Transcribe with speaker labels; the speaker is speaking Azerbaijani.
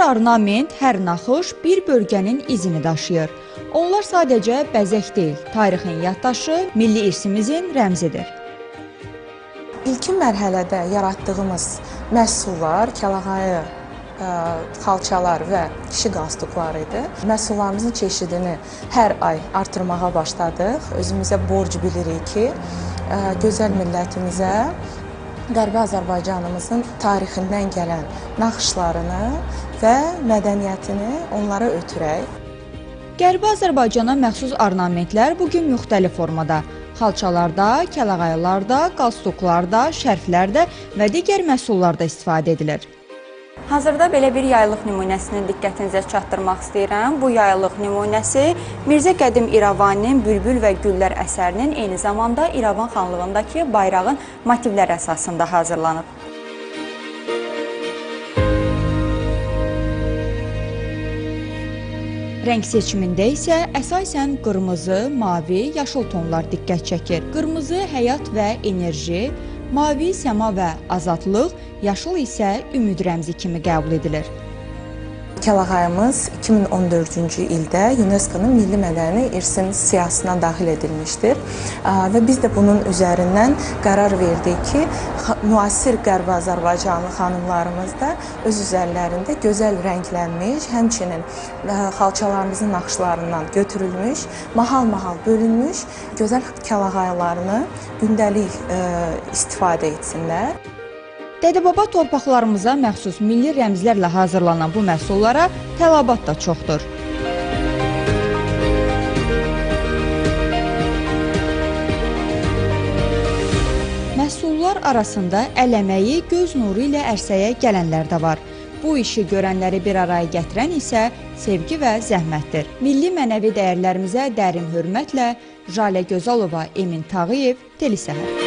Speaker 1: Hər ornament, hər naxış bir bölgənin izini daşıyır. Onlar sadəcə bəzək deyil, tarixin yaddaşı, milli irsimizin rəmzidir.
Speaker 2: İlkin mərhələdə yaratdığımız məhsullar kəlağayı, xalçalar və kişi qalstuklar idi. Məhsullarımızın çeşidini hər ay artırmağa başladıq. Özümüzə borc bilirik ki, gözəl millətimizə Qərbi Azərbaycanımızın tarixindən gələn naxışlarını və mədəniyyətini onlara ötürək.
Speaker 1: Qərbi Azərbaycana məxsus ornamentlər bugün müxtəlif formada. Xalçalarda, kəlağayılarda, qalstuklarda, şərflərdə və digər məhsullarda istifadə edilir.
Speaker 3: Hazırda belə bir yaylıq nümunəsini diqqətinizə çatdırmaq istəyirəm. Bu yaylıq nümunəsi Mirzə Qədim İrəvaninin Bülbül və Güllər əsərinin eyni zamanda İrəvan xanlığındakı bayrağın motivləri əsasında hazırlanıb.
Speaker 1: Rəng seçimində isə əsasən qırmızı, mavi, yaşıl tonlar diqqət çəkir. Qırmızı həyat və enerji, mavi səma və azadlıq, yaşıl isə ümid rəmzi kimi qəbul edilir.
Speaker 2: Kəlağayımız 2014-cü ildə UNESCO-nun Milli Mədəni İrsin siyahısına daxil edilmişdir və biz də bunun üzərindən qərar verdik ki, müasir Qərbi Azərbaycanlı xanımlarımız da öz üzərlərində gözəl rənglənmiş, həmçinin xalçalarımızın naxışlarından götürülmüş, mahal-mahal bölünmüş gözəl kəlağaylarını gündəlik istifadə etsinlər.
Speaker 1: Dədə-baba torpaqlarımıza məxsus milli rəmzlərlə hazırlanan bu məhsullara tələbat da çoxdur. Məhsullar arasında əl əməyi, göz nuru ilə ərsəyə gələnlər də var. Bu işi görənləri bir araya gətirən isə sevgi və zəhmətdir. Milli mənəvi dəyərlərimizə dərin hörmətlə Jalə Gözalova, Emin Tağıyev, Teli Səhər.